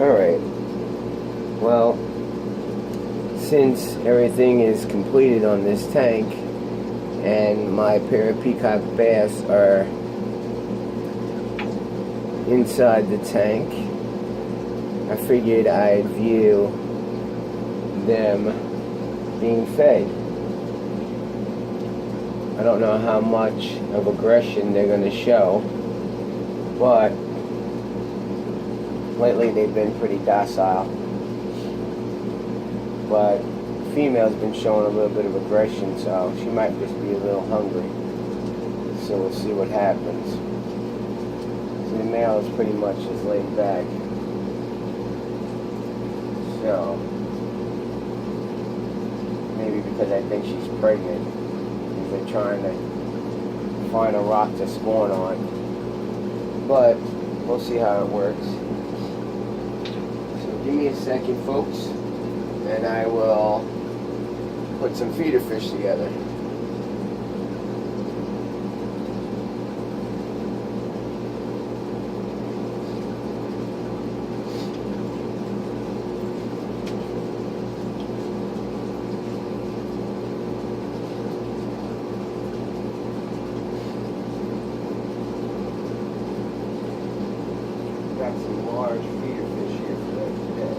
Alright, well, since everything is completed on this tank and my pair of peacock bass are inside the tank, I figured I'd view them being fed. I don't know how much of aggression they're going to show, but lately they've been pretty docile. But the female's been showing a little bit of aggression, so she might just be a little hungry. So we'll see what happens. So the male is pretty much just laid back. So maybe because I think she's pregnant, they're trying to find a rock to spawn on. But we'll see how it works. So give me a second, folks, and I will put some feeder fish together. Got some large feeder fish here for them today.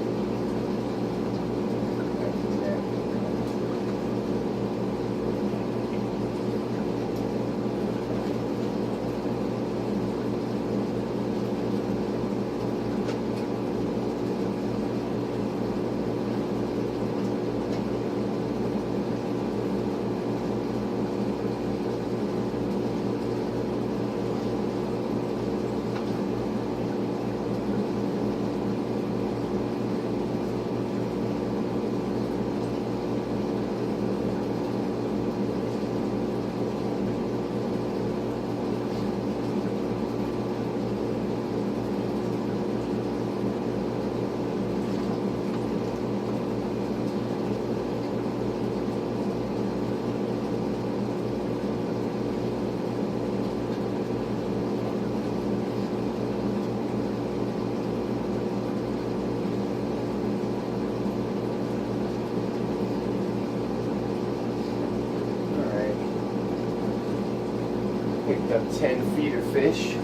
Picked up 10 feeder fish.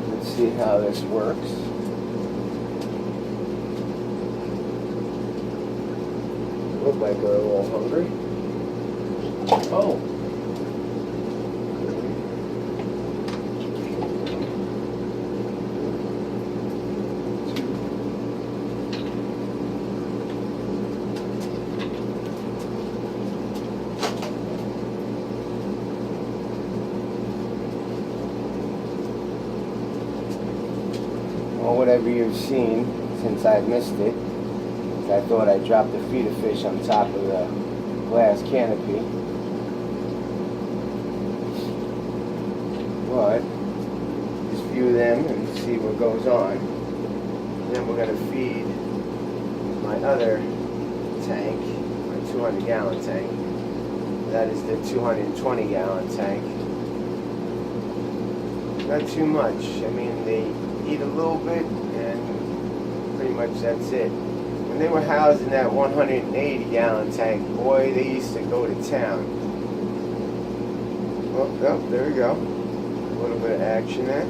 Let's see how this works. Look like they're a little hungry. Oh! Well, whatever you've seen since I missed it, I thought I dropped the feeder fish on top of the glass canopy. But just view them and see what goes on. Then we're going to feed my other tank, my 200-gallon tank. That is the 220-gallon tank. Not too much. I mean, they eat a little bit and pretty much that's it. When they were housed in that 180-gallon tank, boy, they used to go to town. Oh, there we go. A little bit of action there.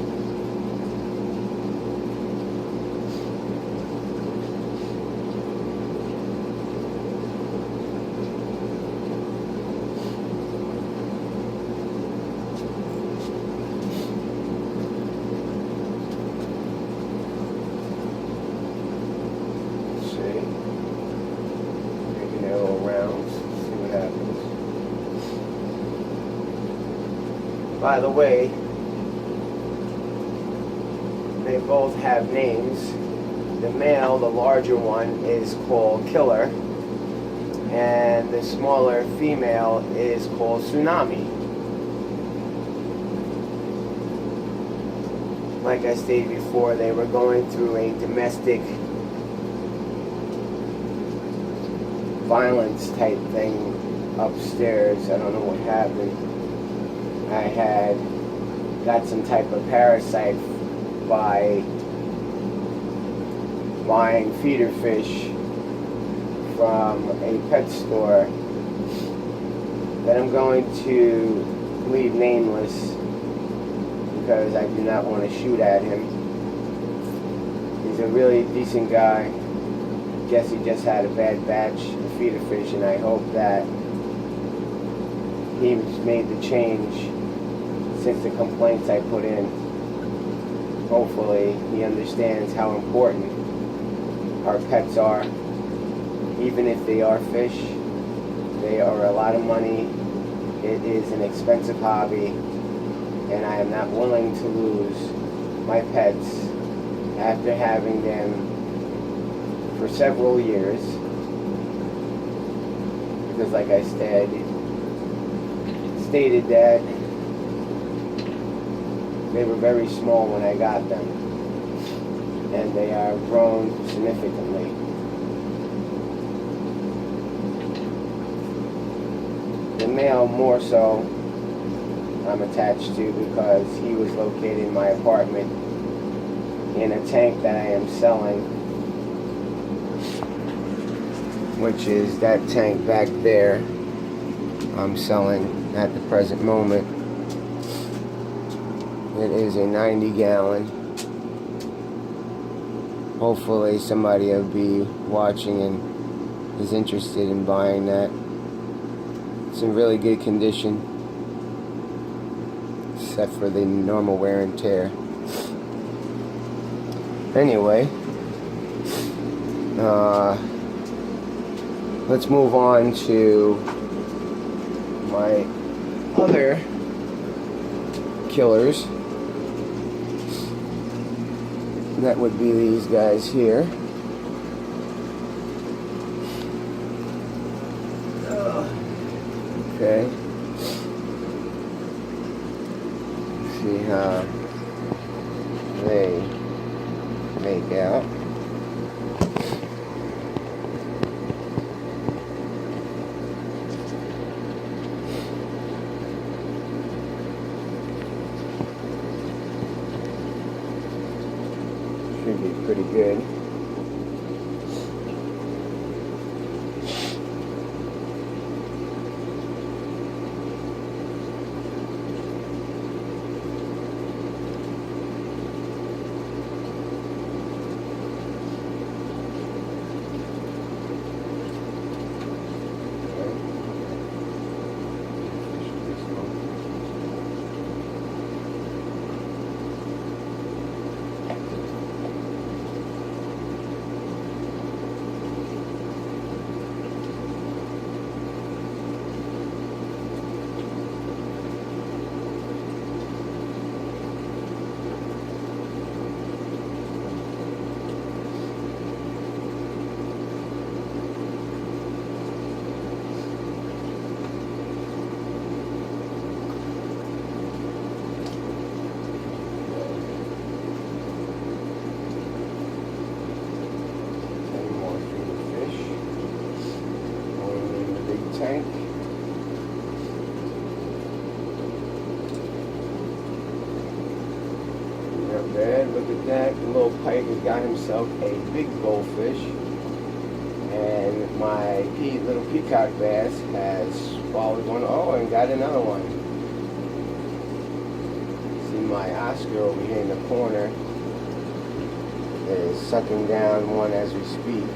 By the way, they both have names. The male, the larger one, is called Killer, and the smaller female is called Tsunami. Like I stated before, they were going through a domestic violence type thing upstairs. I don't know what happened. I had got some type of parasite by buying feeder fish from a pet store that I'm going to leave nameless because I do not want to shoot at him. He's a really decent guy. Guess he just had a bad batch of feeder fish, and I hope that he's made the change since the complaints I put in. Hopefully he understands how important our pets are. Even if they are fish, they are a lot of money. It is an expensive hobby, and I am not willing to lose my pets after having them for several years, because like I stated that they were very small when I got them, and they are grown significantly. The male more so I'm attached to because he was located in my apartment in a tank that I am selling, which is that tank back there. I'm selling at the present moment. It is a 90-gallon. Hopefully somebody will be watching and is interested in buying that. It's in really good condition, except for the normal wear and tear. Anyway, let's move on to my other killers. That would be these guys here. Okay. See how they make out. Should be pretty good. Tank. Not bad. Look at that. The little pike has got himself a big goldfish. And my little peacock bass has swallowed one. Oh, and got another one. See my Oscar over here in the corner is sucking down one as we speak.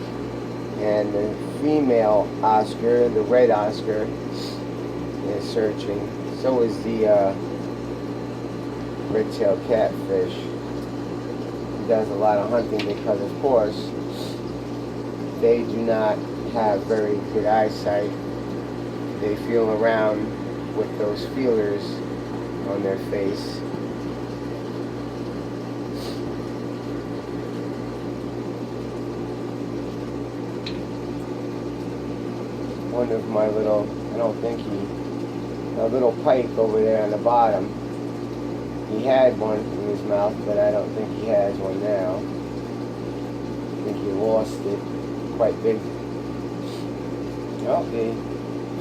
And the female Oscar, the red Oscar, is searching. So is the red-tailed catfish. He does a lot of hunting because, of course, they do not have very good eyesight. They feel around with those feelers on their face. One of my little, I don't think a little pike over there on the bottom, he had one in his mouth, but I don't think he has one now. I think he lost it. Quite big. Oh, the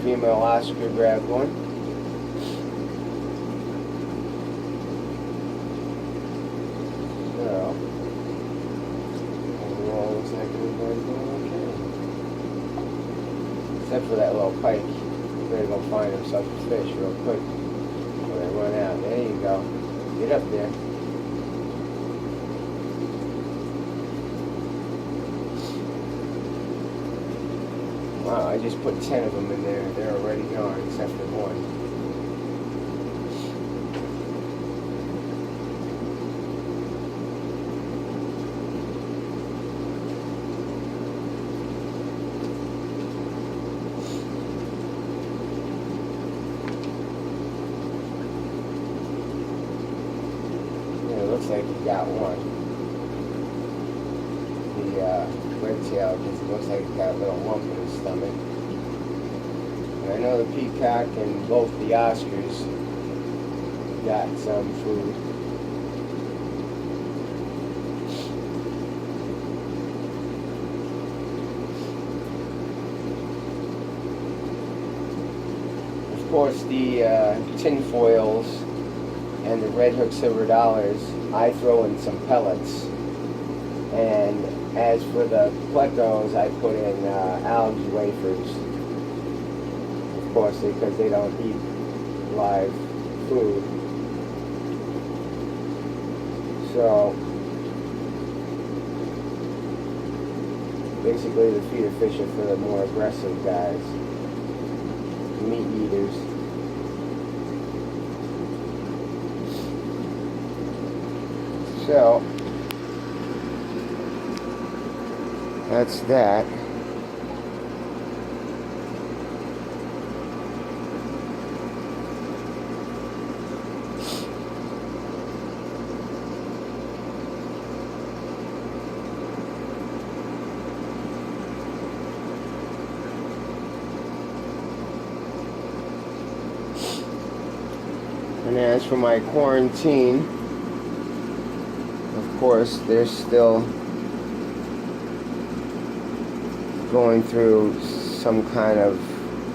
female Oscar grabbed one. So, we'll except for that little pike. He's gonna go find himself a fish real quick when I run out. There you go. Get up there. Wow, I just put 10 of them in there. They're already gone, except for one. Looks like he got one. The red tail, because it looks like he's got a little lump in his stomach. And I know the peacock and both the Oscars got some food. Of course, the tin foils and the red hook silver dollars, I throw in some pellets. And as for the plecos, I put in algae wafers. Of course, because they don't eat live food. So, basically the feeder fish are for the more aggressive guys, meat eaters. So, that's that. And as for my quarantine, of course, they're still going through some kind of,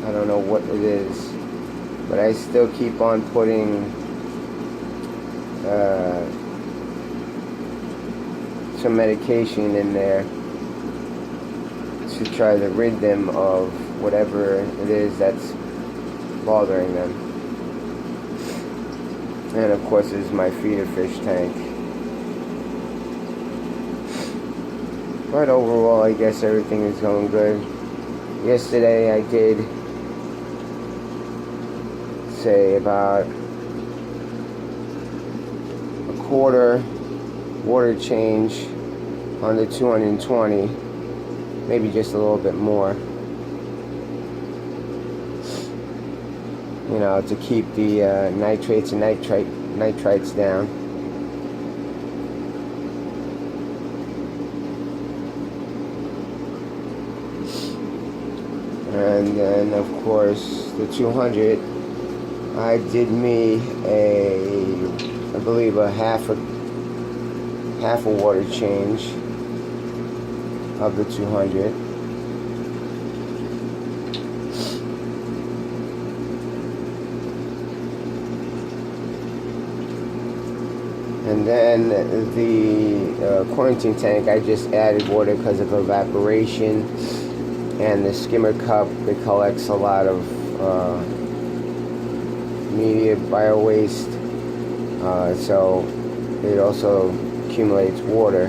I don't know what it is, but I still keep on putting some medication in there to try to rid them of whatever it is that's bothering them. And of course, this is my feeder fish tank. But overall, I guess everything is going good. Yesterday I did say about a quarter water change on the 220, maybe just a little bit more, you know, to keep the nitrates and nitrites down. And then, of course, the 200, I did me I believe a half a water change of the 200. And then the quarantine tank, I just added water because of evaporation. And the skimmer cup, it collects a lot of media bio waste, so it also accumulates water,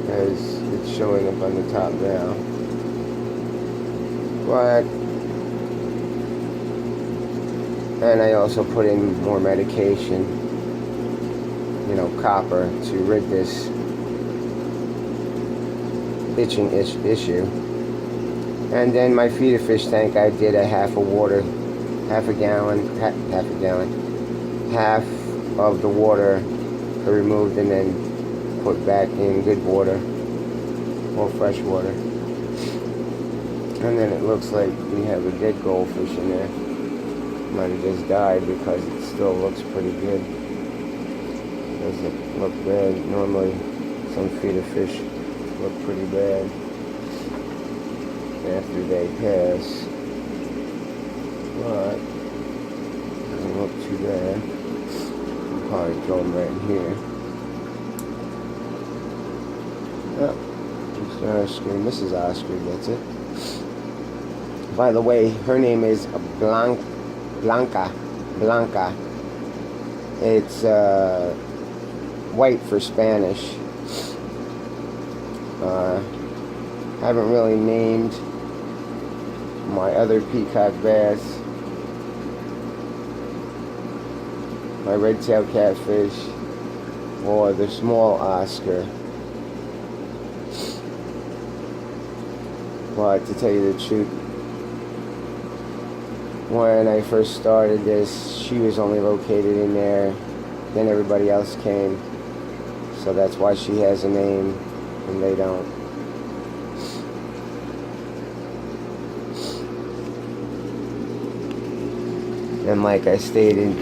as it's showing up on the top now. But, and I also put in more medication, you know, copper, to rid this itching issue. And then my feeder fish tank, I did a half of the water I removed and then put back in good water or fresh water. And then it looks like we have a dead goldfish in there. Might have just died because it still looks pretty good. It doesn't look bad. Normally some feeder fish look pretty bad after they pass, but it doesn't look too bad. I'll probably throw them right in here. Oh, Mr. Oscar, Mrs. Oscar gets it. By the way, her name is Blanca. It's white for Spanish. Haven't really named my other peacock bass. My red-tailed catfish, or the small Oscar. But to tell you the truth, when I first started this, she was only located in there. Then everybody else came. So that's why she has a name and they don't. And like I stated,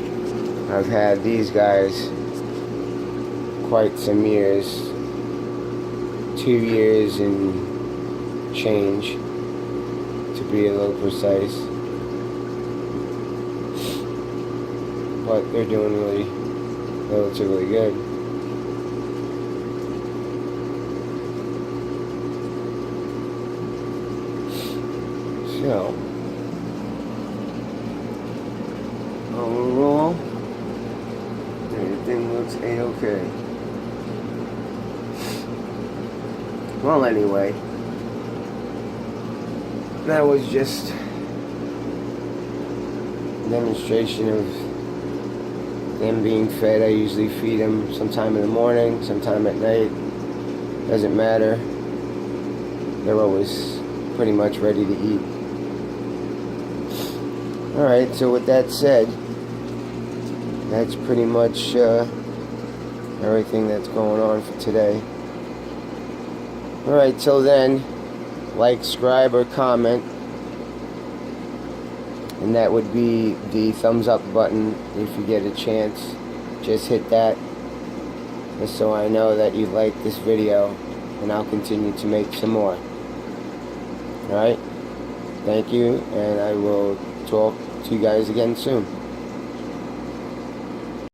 I've had these guys quite some years. 2 years and change, to be a little precise. But they're doing really relatively good. So, overall, everything looks a-okay. Well, anyway, that was just a demonstration of them being fed. I usually feed them sometime in the morning, sometime at night. Doesn't matter. They're always pretty much ready to eat. Alright, so with that said, that's pretty much everything that's going on for today. Alright, till then, like, subscribe, or comment. And that would be the thumbs up button if you get a chance. Just hit that, just so I know that you like this video, and I'll continue to make some more. Alright, thank you, and I will talk to you guys again soon.